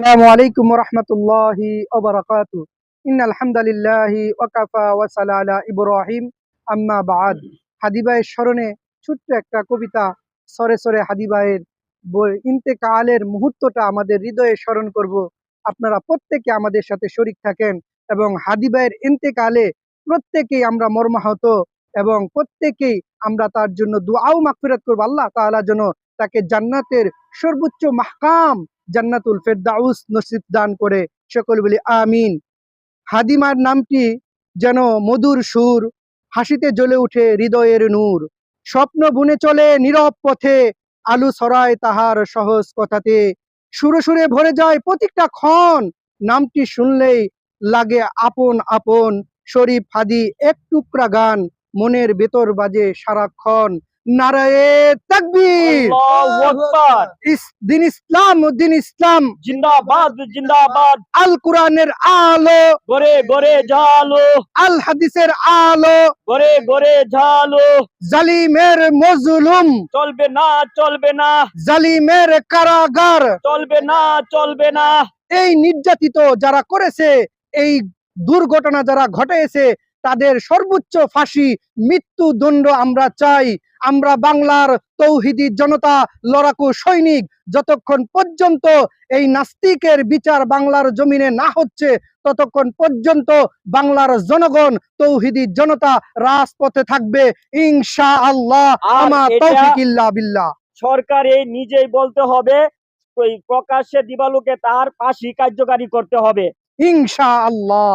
আসসালামু আলাইকুম ওয়া রাহমাতুল্লাহি ওয়া বারাকাতুহু। ইন্নাল হামদালিল্লাহি ওয়া কাফা ওয়া সালা আলা ইব্রাহিম আম্মা বা'দ। হাদী ভাইয়ের স্মরণে ছোট্ট একটা কবিতা সরে সরে হাদী ভাইয়ের ইন্তেকালের মুহূর্তটা আমাদের হৃদয়ে স্মরণ করব। আপনারা প্রত্যেকে আমাদের সাথে শরীক থাকেন এবং হাদী ভাইয়ের ইন্তেকালে প্রত্যেকেই আমরা মর্মাহত এবং প্রত্যেকেই আমরা তার জন্য দুআ ও মাগফিরাত করব। আল্লাহ তাআলা যেন তাকে জান্নাতের সর্বোচ্চ মাহকাম জান্নাতুল ফেরদাউস নসিব দান করে, সকল বলি আমিন। হাদিমার নামটি যেন মধুর সুর, হাসিতে জ্বলে উঠে হৃদয়ের নূর। স্বপ্ন বুনে চলে নীরব পথে, আলু ছড়ায় তাহার সহজ কথাতে। সুরে সুরে ভরে যায় প্রত্যেকটা ক্ষণ, নামটি শুনলেই লাগে আপন আপন। শরীফ হাদি এক টুকরা গান, মনের ভেতর বাজে সারাক্ষণ। নারায়ে তাকবীর, আল্লাহু আকবার। দিন ইসলাম ও দিন ইসলাম জিন্দাবাদ জিন্দাবাদ। আল কোরআনের আলো, গরে গরে ঝালো, আল হাদিসের আলো, গরে গরে ঝালো। জালিমের মজলুম, চলবে না চলবে না, জালিমের কারাগার, চলবে না চলবে না। এই নির্যাতিত যারা করেছে, এই দুর্ঘটনা যারা ঘটেছে, তাদের সর্বোচ্চ ফাঁসি, মৃত্যুদণ্ড আমরা চাই। আমরা বাংলার তৌহিদি জনতা, লড়াকু সৈনিক, যতক্ষণ পর্যন্ত এই নাস্তিকের বিচার বাংলার জমিনে না হচ্ছে, ততক্ষণ পর্যন্ত বাংলার জনগণ, তৌহিদি জনতা রাজপথে থাকবে ইনশাআল্লাহ। আর আমা এটা তৌফিক ইল্লা বিল্লাহ। সরকার এই নিজেই বলতে হবে, ওই প্রকাশ্যে দিবালোকে তার ফাঁসি কার্যকারী করতে হবে ইনশাআল্লাহ।